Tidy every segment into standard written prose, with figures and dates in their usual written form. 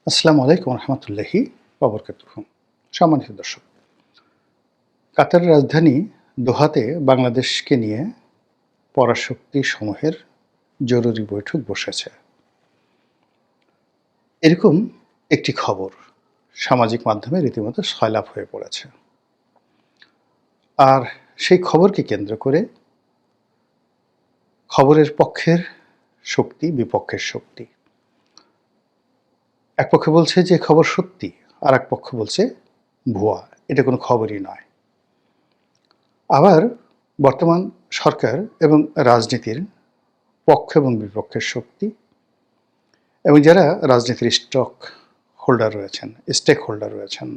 আসসালামু আলাইকুম রহমতুল্লাহি ওয়াবারাকাতুহু। সম্মানিত দর্শক, কাতারের রাজধানী দোহাতে বাংলাদেশকে নিয়ে পরাশক্তি সমূহের জরুরি বৈঠক বসেছে। এরকম একটি খবর সামাজিক মাধ্যমে রীতিমতো সয়লাব হয়ে পড়েছে। আর সেই খবরকে কেন্দ্র করে খবরের পক্ষের শক্তি, বিপক্ষের শক্তি। এক পক্ষ বলছে যে খবর সত্যি, আর এক পক্ষ বলছে ভুয়া, এটা কোনো খবরই নয়। আবার বর্তমান সরকার এবং রাজনীতির পক্ষ এবং বিপক্ষের শক্তি এবং যারা রাজনীতির স্টেক হোল্ডার রয়েছেন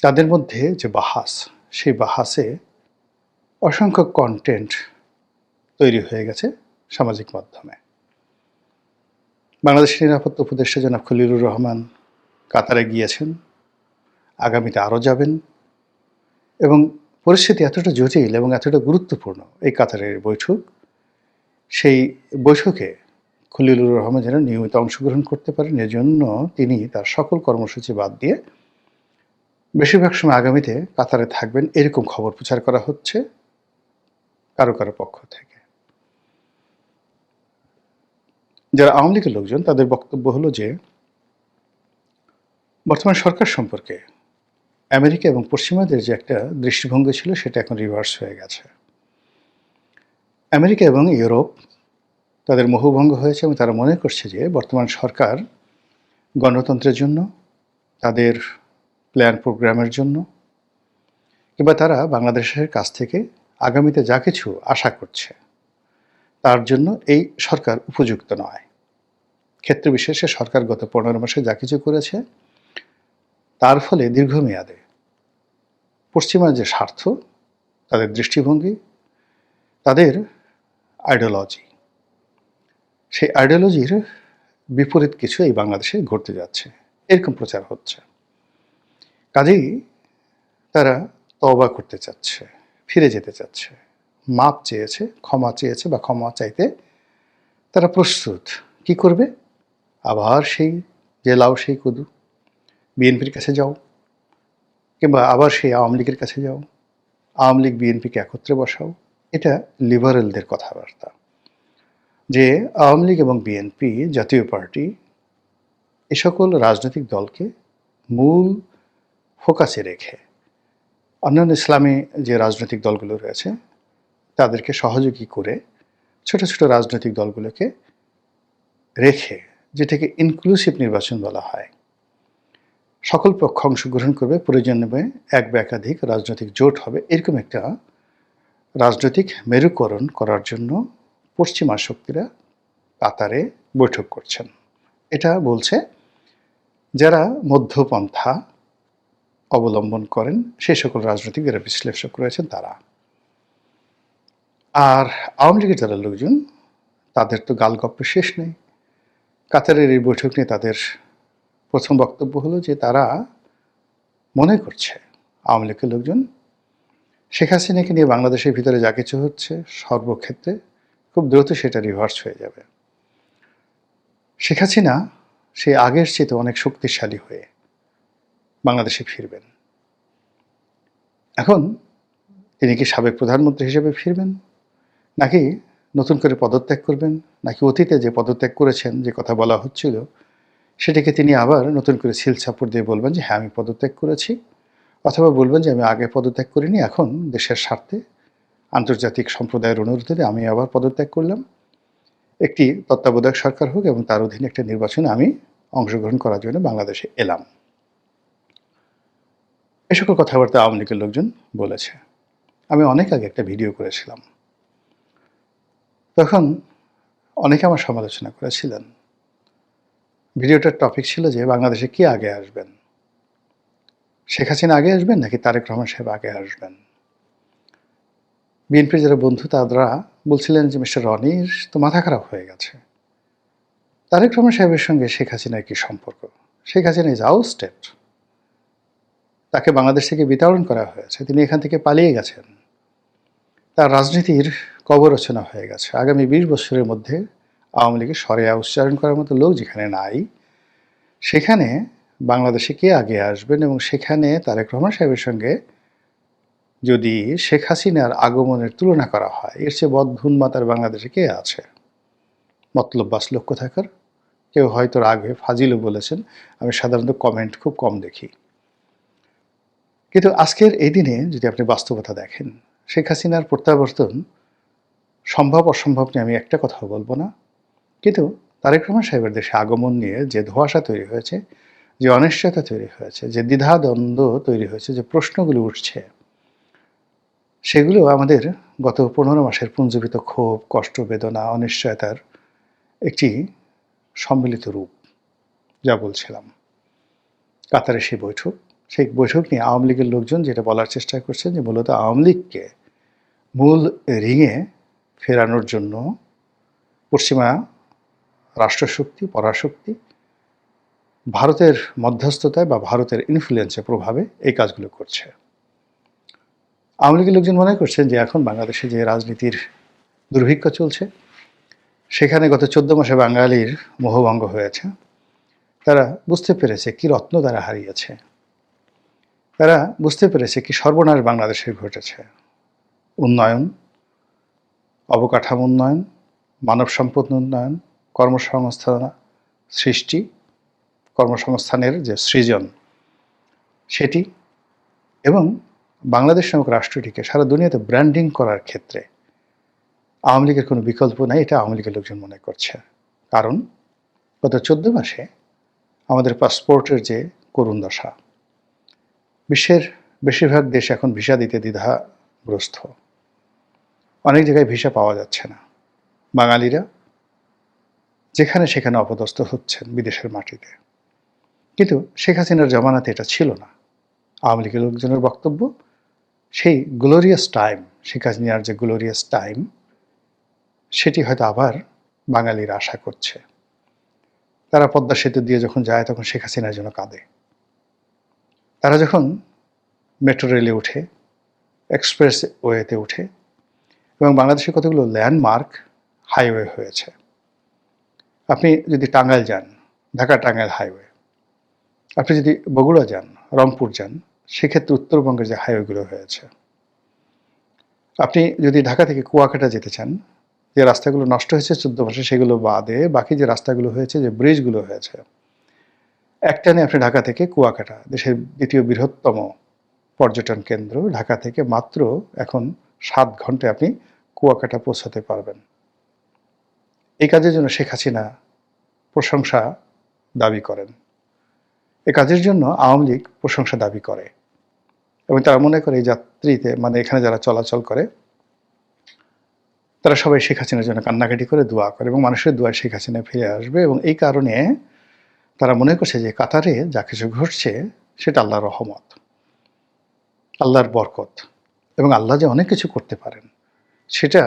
তাদের মধ্যে যে বাহাস, সেই বাহাসে অসংখ্য কন্টেন্ট তৈরি হয়ে গেছে সামাজিক মাধ্যমে। বাংলাদেশের নিরাপত্তা উপদেষ্টা জনাব খলিলুর রহমান কাতারে গিয়েছেন, আগামীতে আরও যাবেন, এবং পরিস্থিতি এতটা জটিল এবং এতটা গুরুত্বপূর্ণ এই কাতারের বৈঠক, সেই বৈঠকে খলিলুর রহমান যেন নিয়মিত অংশগ্রহণ করতে পারেন, এজন্য তিনি তার সকল কর্মসূচি বাদ দিয়ে বেশিরভাগ সময় আগামীতে কাতারে থাকবেন, এরকম খবর প্রচার করা হচ্ছে কারো কারো পক্ষ থেকে। যারা আওয়ামী লীগের লোকজন, তাদের বক্তব্য হলো যে বর্তমান সরকার সম্পর্কে আমেরিকা এবং পশ্চিমাদের যে একটা দৃষ্টিভঙ্গি ছিল সেটা এখন রিভার্স হয়ে গেছে। আমেরিকা এবং ইউরোপ তাদের মোহভঙ্গ হয়েছে এবং তারা মনে করছে যে বর্তমান সরকার গণতন্ত্রের জন্য, তাদের প্ল্যান প্রোগ্রামের জন্য, কিংবা তারা বাংলাদেশের কাছ থেকে আগামীতে যা কিছু আশা করছে তার জন্য এই সরকার উপযুক্ত নয়। ক্ষেত্র বিশেষে সরকার গত 15 মাসে যা কিছু করেছে তার ফলে দীর্ঘমেয়াদে পশ্চিমার যে স্বার্থ, তাদের দৃষ্টিভঙ্গি, তাদের আইডিওলজি, সেই আইডিওলজির বিপরীত কিছু এই বাংলাদেশে ঘটতে যাচ্ছে, এরকম প্রচার হচ্ছে। কাজেই তারা তওবা করতে চাচ্ছে, ফিরে যেতে চাচ্ছে, মাপ চেয়েছে, ক্ষমা চেয়েছে বা ক্ষমা চাইতে তারা প্রস্তুত। কি করবে? আবার সেই যে লাউ সেই কদু, বিএনপির কাছে যাও, কিংবা আবার সেই আওয়ামী লীগের কাছে যাও, আওয়ামী লীগ বিএনপিকে একত্রে বসাও। এটা লিবারেলদের কথাবার্তা, যে আওয়ামী লীগ এবং বিএনপি জাতীয় পার্টি এ সকল রাজনৈতিক দলকে মূল ফোকাসে রেখে অন্যান্য ইসলামী যে রাজনৈতিক দলগুলো রয়েছে তাদেরকে সহযোগী করে ছোট ছোট রাজনৈতিক দলগুলোকে রেখে, যেটাকে ইনক্লুসিভ নির্বাচন বলা হয়, সকল পক্ষ অংশগ্রহণ করবে, প্রয়োজনে এক বা একাধিক রাজনৈতিক জোট হবে, এরকম একটা রাজনৈতিক মেরুকরণ করার জন্য পশ্চিমা শক্তিরা কাতারে বৈঠক করছেন। এটা বলছে যারা মধ্যপন্থা অবলম্বন করেন সেই সকল রাজনৈতিক যারা বিশ্লেষক রয়েছেন তারা। আর আওয়ামী লীগের যারা লোকজন, তাদের তো গালগপ্পের শেষ নেই। কাতারের এই বৈঠক নিয়ে তাদের প্রথম বক্তব্য হলো যে তারা মনে করছে আওয়ামী লীগের লোকজন শেখ হাসিনাকে নিয়ে বাংলাদেশের ভিতরে যা কিছু হচ্ছে সর্বক্ষেত্রে খুব দ্রুত সেটা রিভার্স হয়ে যাবে। শেখ হাসিনা সে আগের চেয়ে অনেক শক্তিশালী হয়ে বাংলাদেশে ফিরবেন। এখন তিনি কি সাবেক প্রধানমন্ত্রী হিসেবে ফিরবেন, নাকি নতুন করে পদত্যাগ করবেন, নাকি অতীতে যে পদত্যাগ করেছেন যে কথা বলা হচ্ছিল সেটাকে তিনি আবার নতুন করে সিল সাপোর্ট দিয়ে বলবেন যে হ্যাঁ আমি পদত্যাগ করেছি, অথবা বলবেন যে আমি আগে পদত্যাগ করিনি, এখন দেশের স্বার্থে আন্তর্জাতিক সম্প্রদায়ের অনুরোধে আমি আবার পদত্যাগ করলাম, একটি তত্ত্বাবধায়ক সরকার হোক এবং তার অধীনে একটা নির্বাচনে আমি অংশগ্রহণ করার জন্য বাংলাদেশে এলাম। এ সকল কথাবার্তা আওয়ামী লীগের লোকজন বলেছে। আমি অনেক আগে একটা ভিডিও করেছিলাম, তখন অনেকে আমার সমালোচনা করেছিলেন। ভিডিওটার টপিক ছিল যে বাংলাদেশে কে আগে আসবেন, শেখ হাসিনা আগে আসবেন নাকি তারেক রহমান সাহেব আগে আসবেন। বিএনপির যারা বন্ধু তারা বলছিলেন যে মিস্টার রনির তো মাথা খারাপ হয়ে গেছে, তারেক রহমান সাহেবের সঙ্গে শেখ হাসিনার কি সম্পর্ক? শেখ হাসিনা ইজ আউটস্টেড, তাকে বাংলাদেশ থেকে বিতাড়ন করা হয়েছে, তিনি এখান থেকে পালিয়ে গেছেন, তার রাজনীতির কবর রচনা হয়ে গেছে। আগামী 20 বছরের মধ্যে আওয়ামী লীগের সরেয়া উচ্চারণ করার মতো লোক যেখানে নাই, সেখানে বাংলাদেশে কে আগে আসবেন এবং সেখানে তারেক রহমান সাহেবের সঙ্গে যদি শেখ হাসিনার আগমনের তুলনা করা হয়, এর চেয়ে বদভুন্মাতার বাংলাদেশে কে আছে? মতলববাজ লোক কোথাকার। কেউ হয়তো রাগে ফাজিলও বলেছেন, আমি সাধারণত কমেন্ট খুব কম দেখি। কিন্তু আজকের এই দিনে যদি আপনি বাস্তবতা দেখেন, শেখ হাসিনার প্রত্যাবর্তন সম্ভব অসম্ভব নিয়ে আমি একটা কথাও বলবো না, কিন্তু তারেক রহমান সাহেবের দেশে আগমন নিয়ে যে ধোঁয়াশা তৈরি হয়েছে, যে অনিশ্চয়তা তৈরি হয়েছে, যে দ্বিধাদ্বন্দ্ব তৈরি হয়েছে, যে প্রশ্নগুলো উঠছে, সেগুলো আমাদের গত 15 মাসের পুঞ্জীবিত ক্ষোভ, কষ্ট, বেদনা, অনিশ্চয়তার একটি সম্মিলিত রূপ। যা বলছিলাম, কাতারে সেই বৈঠক নিয়ে আওয়ামী লীগের লোকজন যেটা বলার চেষ্টা করছেন যে মূলত আওয়ামী লীগকে মূল রিংয়ে ফেরানোর জন্য পশ্চিমা রাষ্ট্রশক্তি, পরাশক্তি ভারতের মধ্যস্থতায় বা ভারতের ইনফ্লুয়েন্সের প্রভাবে এই কাজগুলো করছে। আওয়ামী লীগের লোকজন মনে করছেন যে এখন বাংলাদেশে যে রাজনীতির দুর্ভিক্ষ চলছে, সেখানে গত 14 মাসে বাঙালির মোহভঙ্গ হয়েছে। তারা বুঝতে পেরেছে কি রত্ন তারা হারিয়েছে, তারা বুঝতে পেরেছে কি সর্বনাশ বাংলাদেশে ঘটেছে। উন্নয়ন, অবকাঠামো উন্নয়ন, মানব সম্পদ উন্নয়ন, কর্মসংস্থান সৃষ্টি, কর্মসংস্থানের যে সৃজন সেটি, এবং বাংলাদেশ নামক রাষ্ট্রটিকে সারা দুনিয়াতে ব্র্যান্ডিং করার ক্ষেত্রে আওয়ামী লীগের কোনো বিকল্প নাই, এটা আওয়ামী লীগের লোকজন মনে করছে। কারণ গত 14 মাসে আমাদের পাসপোর্টের যে করুণ দশা, বিশ্বের বেশিরভাগ দেশ এখন ভিসা দিতে দ্বিধাগ্রস্ত। অনেক জায়গায় ভিসা পাওয়া যাচ্ছে না। বাঙালিরা যেখানে সেখানে অপদস্থ হচ্ছেন বিদেশের মাটিতে। কিন্তু শেখ হাসিনার জমানাতে এটা ছিল না। আওয়ামী লীগের লোকজনের বক্তব্য, সেই গ্লোরিয়াস টাইম, শেখ হাসিনার যে গ্লোরিয়াস টাইম, সেটি হয়তো আবার বাঙালিরা আশা করছে। তারা পদ্মা সেতু দিয়ে যখন যায় তখন শেখ হাসিনার জন্য কাঁদে। তারা যখন মেট্রো রেলে উঠে, এক্সপ্রেস ওয়েতে উঠে, এবং বাংলাদেশে কতগুলো ল্যান্ডমার্ক হাইওয়ে হয়েছে। আপনি যদি টাঙ্গাইল যান, ঢাকা টাঙ্গাইল হাইওয়ে, আপনি যদি বগুড়া যান, রংপুর যান, সেক্ষেত্রে উত্তরবঙ্গের যে হাইওয়েগুলো হয়েছে। আপনি যদি ঢাকা থেকে কুয়াকাটা যেতে চান, যে রাস্তাগুলো নষ্ট হয়েছে 14 মাসে, সেগুলো বাদে বাকি যে রাস্তাগুলো হয়েছে, যে ব্রিজগুলো হয়েছে, একটানে আপনি ঢাকা থেকে কুয়াকাটা, দেশের দ্বিতীয় বৃহত্তম পর্যটন কেন্দ্র, ঢাকা থেকে মাত্র এখন 7 ঘন্টায় আপনি কুয়াকাটা পৌঁছাতে পারবেন। এই কাজের জন্য শেখ হাসিনা প্রশংসা দাবি করেন। এই কাজের জন্য আওয়ামী লীগ প্রশংসা দাবি করে, এবং তারা মনে করে এই যাত্রীতে, মানে এখানে যারা চলাচল করে, তারা সবাই শেখ হাসিনার জন্য কান্নাকাটি করে দোয়া করে, এবং মানুষের দোয়ায় শেখ হাসিনা ফিরে আসবে। এবং এই কারণে তারা মনে করছে যে কাতারে যা কিছু ঘটছে সেটা আল্লাহর রহমত, আল্লাহর বরকত, এবং আল্লাহ যে অনেক কিছু করতে পারেন সেটা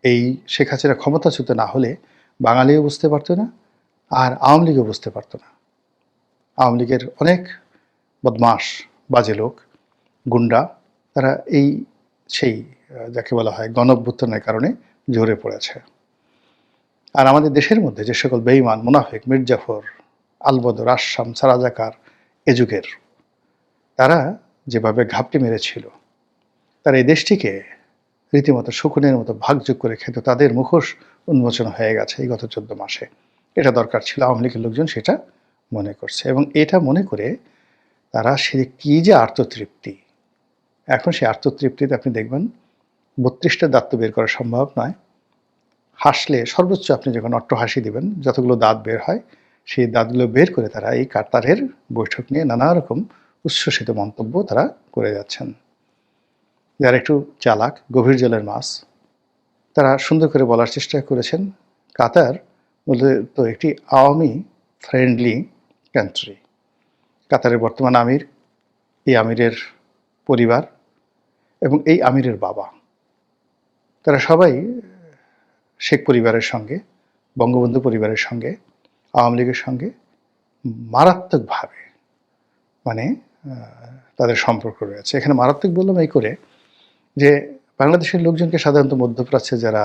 এই শেখ হাসিনা ক্ষমতাচ্যুত না হলে বাঙালিও বুঝতে পারতো না, আর আওয়ামী লীগও বুঝতে পারতো না। আওয়ামী লীগের অনেক বদমাস, বাজে লোক, গুন্ডা, তারা এই সেই যাকে বলা হয় গণঅভ্যুত্থানের কারণে ঝরে পড়েছে। আর আমাদের দেশের মধ্যে যে সকল বেঈমান, মুনাফিক, মির্জাফর, আলবদর, আসাম, সারাজাকার এ যুগের, তারা যেভাবে ঘাপটি মেরেছিল, তারা এই দেশটিকে রীতিমতো শকুনের মতো ভাগযোগ করে খেত, তাদের মুখোশ উন্মোচন হয়ে গেছে এই গত 14 মাসে। এটা দরকার ছিল, আওয়ামী লীগের লোকজন সেটা মনে করছে, এবং এটা মনে করে তারা সে কি যে আত্মতৃপ্তি, এখন সেই আত্মতৃপ্তিতে আপনি দেখবেন 32টা দাঁত তো বের করা সম্ভব নয়। হাসলে সর্বোচ্চ আপনি যখন অট্টহাসি দিবেন, যতগুলো দাঁত বের হয়, সেই দাঁতগুলো বের করে তারা এই কাতারের বৈঠক নিয়ে নানা রকম উচ্ছ্বসিত মন্তব্য তারা করে যাচ্ছেন। যারা একটু চালাক, গভীর জলের মাছ, তারা সুন্দর করে বলার চেষ্টা করেছেন কাতার মূলত একটি আওয়ামী ফ্রেন্ডলি কান্ট্রি। কাতারের বর্তমান আমির, এই আমিরের পরিবার এবং এই আমিরের বাবা, তারা সবাই শেখ পরিবারের সঙ্গে, বঙ্গবন্ধু পরিবারের সঙ্গে, আওয়ামী লীগের সঙ্গে মারাত্মকভাবে মানে তাদের সম্পর্ক রয়েছে। এখানে মারাত্মক বললাম এই করে যে বাংলাদেশের লোকজনকে সাধারণত মধ্যপ্রাচ্যে যারা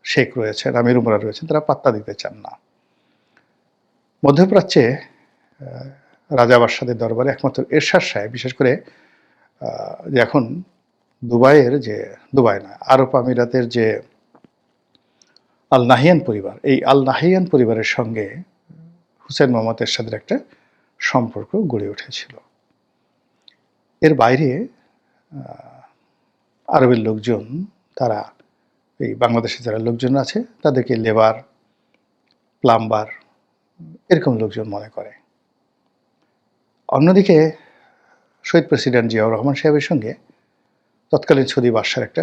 শেখ রয়েছেন, আমির উমরা রয়েছেন, তারা পাত্তা দিতে চান না। মধ্যপ্রাচ্যে রাজা বাদশাদের দরবারে একমাত্র এরশাদ সাহেব, বিশেষ করে যে এখন দুবাইয়ের যে, দুবাই না, আরব আমিরাতের যে আল নাহিয়ান পরিবার, এই আল নাহিয়ান পরিবারের সঙ্গে হুসেন মোহাম্মদ এরশাদের একটা সম্পর্ক গড়ে উঠেছিল। এর বাইরে আরবের লোকজন, তারা এই বাংলাদেশে যারা লোকজন আছে তাদেরকে লেবার, প্লাম্বার এরকম লোকজন মনে করে। অন্যদিকে শহীদ প্রেসিডেন্ট জিয়াউর রহমান সাহেবের সঙ্গে তৎকালীন সৌদি বাদশার একটা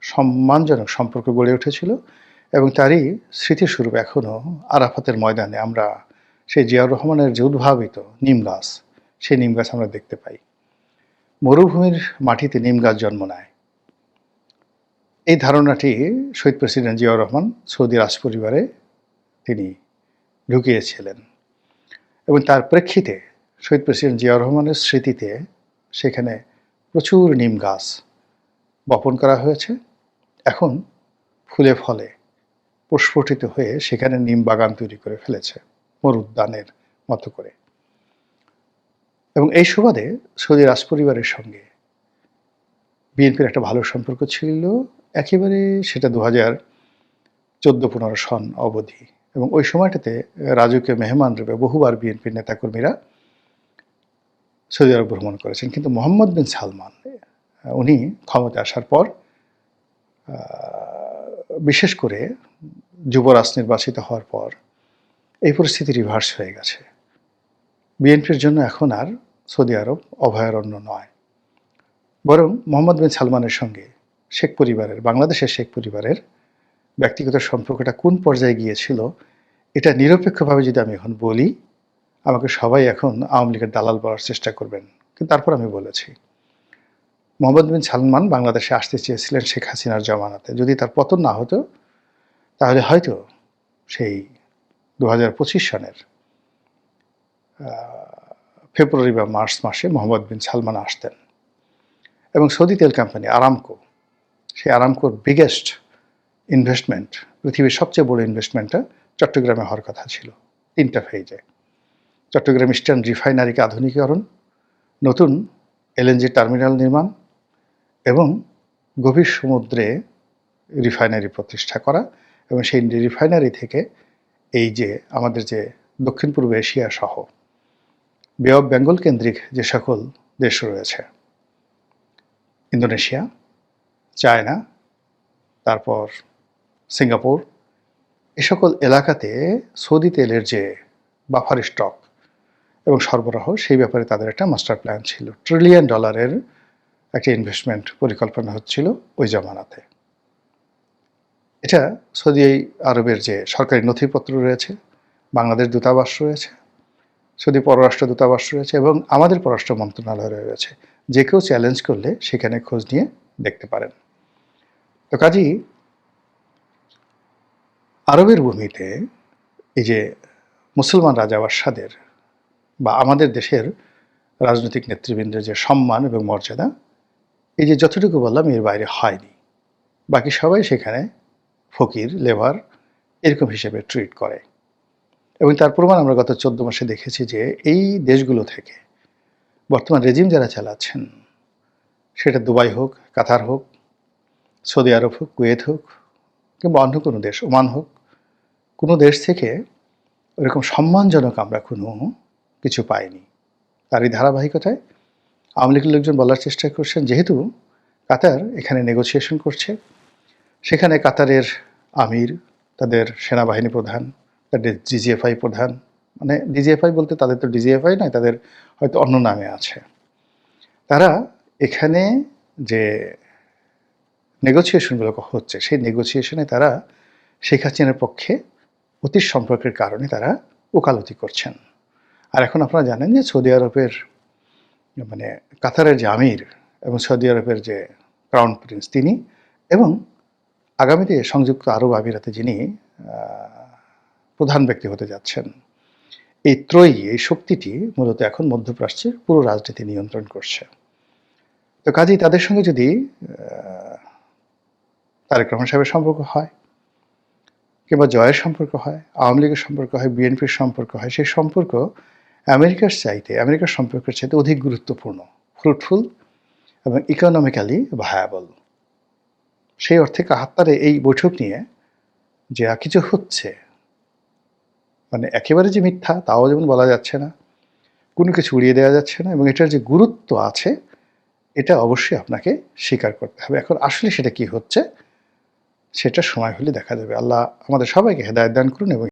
সম্মানজনক সম্পর্ক গড়ে উঠেছিল, এবং তারই স্মৃতিস্বরূপ এখনও আরাফাতের ময়দানে আমরা সেই জিয়াউর রহমানের যে উদ্ভাবিত নিম গাছ, সেই নিম গাছ আমরা দেখতে পাই। মরুভূমির মাটিতে নিম গাছ জন্ম নেয়, এই ধারণাটি শহীদ প্রেসিডেন্ট জিয়াউর রহমান সৌদি রাজপরিবারে তিনি ঢুকিয়েছিলেন, এবং তার প্রেক্ষিতে শহীদ প্রেসিডেন্ট জিয়াউর রহমানের স্মৃতিতে সেখানে প্রচুর নিম গাছ বপন করা হয়েছে। এখন ফুলে ফলে প্রস্ফুটিত হয়ে সেখানে নিম বাগান তৈরি করে ফেলেছে, মরুদ্যানের মতো করে। এবং এই সুবাদে সৌদি রাজপরিবারের সঙ্গে বিএনপির একটা ভালো সম্পর্ক ছিল একেবারে, সেটা 2014-15 সন অবধি। এবং ওই সময়টাতে রাজকীয় মেহমান রূপে বহুবার বিএনপির নেতাকর্মীরা সৌদি আরব ভ্রমণ করেছেন। কিন্তু মোহাম্মদ বিন সালমান, উনি ক্ষমতা আসার পর বিশেষ করে যুবরাজ নির্বাচিত হওয়ার পর এই পরিস্থিতি রিভার্স হয়ে গেছে। বিএনপির জন্য এখন আর সৌদি আরব অভয়ারণ্য নয়, বরং মোহাম্মদ বিন সালমানের সঙ্গে শেখ পরিবারের, বাংলাদেশের শেখ পরিবারের ব্যক্তিগত সম্পর্কটা কোন পর্যায়ে গিয়েছিল, এটা নিরপেক্ষভাবে যদি আমি এখন বলি, আমাকে সবাই এখন আওয়ামী লীগের দালাল বলার চেষ্টা করবেন। কিন্তু তারপর আমি বলেছি, মোহাম্মদ বিন সালমান বাংলাদেশে আসতে চেয়েছিলেন শেখ হাসিনার জমানাতে। যদি তার পতন না হতো, তাহলে হয়তো সেই 2025 সনের ফেব্রুয়ারি বা মার্চ মাসে মোহাম্মদ বিন সালমান আসতেন, এবং সৌদি তেল কোম্পানি আরামকো, সেই আরামকোর বিগেস্ট ইনভেস্টমেন্ট, পৃথিবীর সবচেয়ে বড় ইনভেস্টমেন্টটা চট্টগ্রামে হওয়ার কথা ছিল 3টা ফেজে। চট্টগ্রাম ইস্টার্ন রিফাইনারিকে আধুনিকীকরণ, নতুন এলএনজি টার্মিনাল নির্মাণ, এবং গভীর সমুদ্রে রিফাইনারি প্রতিষ্ঠা করা, এবং সেই রিফাইনারি থেকে এই যে আমাদের যে দক্ষিণ পূর্ব এশিয়া সহ বে অফ বেঙ্গল কেন্দ্রিক যে সকল দেশ রয়েছে, ইন্দোনেশিয়া, চায়না, তারপর সিঙ্গাপুর, এ সকল এলাকাতে সৌদি তেলের যে বাফার স্টক এবং সরবরাহ, সেই ব্যাপারে তাদের একটা মাস্টার প্ল্যান ছিল। $1 ট্রিলিয়ন একটা ইনভেস্টমেন্ট পরিকল্পনা হচ্ছিল ওই জামানাতে। এটা সৌদি আরবের যে সরকারি নথিপত্র রয়েছে, বাংলাদেশ দূতাবাস রয়েছে, সৌদি পররাষ্ট্র দূতাবাস রয়েছে, এবং আমাদের পররাষ্ট্র মন্ত্রণালয় রয়েছে। যে কেউ চ্যালেঞ্জ করলে সেখানে খোঁজ নিয়ে দেখতে পারেন। তো কাজেই আরবের ভূমিতে এই যে মুসলমান রাজা বাদশাদের বা আমাদের দেশের রাজনৈতিক নেতৃবৃন্দের যে সম্মান এবং মর্যাদা, এই যে যতটুকু বললাম এর বাইরে হয়নি। বাকি সবাই সেখানে ফকির, লেবার এরকম হিসেবে ট্রিট করে। এবং তার প্রমাণ আমরা গত 14 মাসে দেখেছি যে এই দেশগুলো থেকে বর্তমান রেজিম যারা চালাচ্ছেন, সেটা দুবাই হোক, কাতার হোক, সৌদি আরব হোক, কুয়েত হোক, কিংবা অন্য কোনো দেশ, ওমান হোক, কোনো দেশ থেকে ওরকম সম্মানজনক আমরা কোনো কিছু পাইনি। তারই ধারাবাহিকতায় আওয়ামী লীগের লোকজন বলার চেষ্টা করছেন, যেহেতু কাতার এখানে নেগোসিয়েশন করছে, সেখানে কাতারের আমির, তাদের সেনাবাহিনী প্রধান, তাদের ডিজিএফআই প্রধান, মানে ডিজিএফআই বলতে তাদের তো ডিজিএফআই নয়, তাদের হয়তো অন্য নামে আছে, তারা এখানে যে নেগোসিয়েশনগুলো হচ্ছে, সেই নেগোসিয়েশনে তারা শেখ হাসিনার পক্ষে অতীত সম্পর্কের কারণে তারা ওকালতি করছেন। আর এখন আপনারা জানেন যে সৌদি আরবের, মানে কাতারের যে আমির এবং সৌদি আরবের যে ক্রাউন প্রিন্স, তিনি এবং আগামীতে সংযুক্ত আরব আমিরাতে যিনি প্রধান ব্যক্তি হতে যাচ্ছেন, এই ত্রয়ী, এই শক্তিটি মূলত এখন মধ্যপ্রাচ্যের পুরো রাজনীতি নিয়ন্ত্রণ করছে। তো কাজেই তাদের সঙ্গে যদি তারেক রহমান সাহেবের সম্পর্ক হয়, কিংবা জয়ের সম্পর্ক হয়, আওয়ামী লীগের সম্পর্ক হয়, বিএনপির সম্পর্ক হয়, সেই সম্পর্ক আমেরিকার সম্পর্কের চাইতে অধিক গুরুত্বপূর্ণ, ফ্রুটফুল এবং ইকোনমিক্যালি ভায়াবল। সেই অর্থে কাহাত্তারে এই বৈঠক নিয়ে যে কিছু হচ্ছে, মানে একেবারে যে মিথ্যা তাও যেমন বলা যাচ্ছে না, কোনো কিছু উড়িয়ে দেওয়া যাচ্ছে না, এবং এটার যে গুরুত্ব আছে এটা অবশ্যই আপনাকে স্বীকার করতে হবে। এখন আসলে সেটা কি হচ্ছে সেটা সময় হলে দেখা যাবে। আল্লাহ আমাদের সবাইকে হেদায়েত দান করুন এবং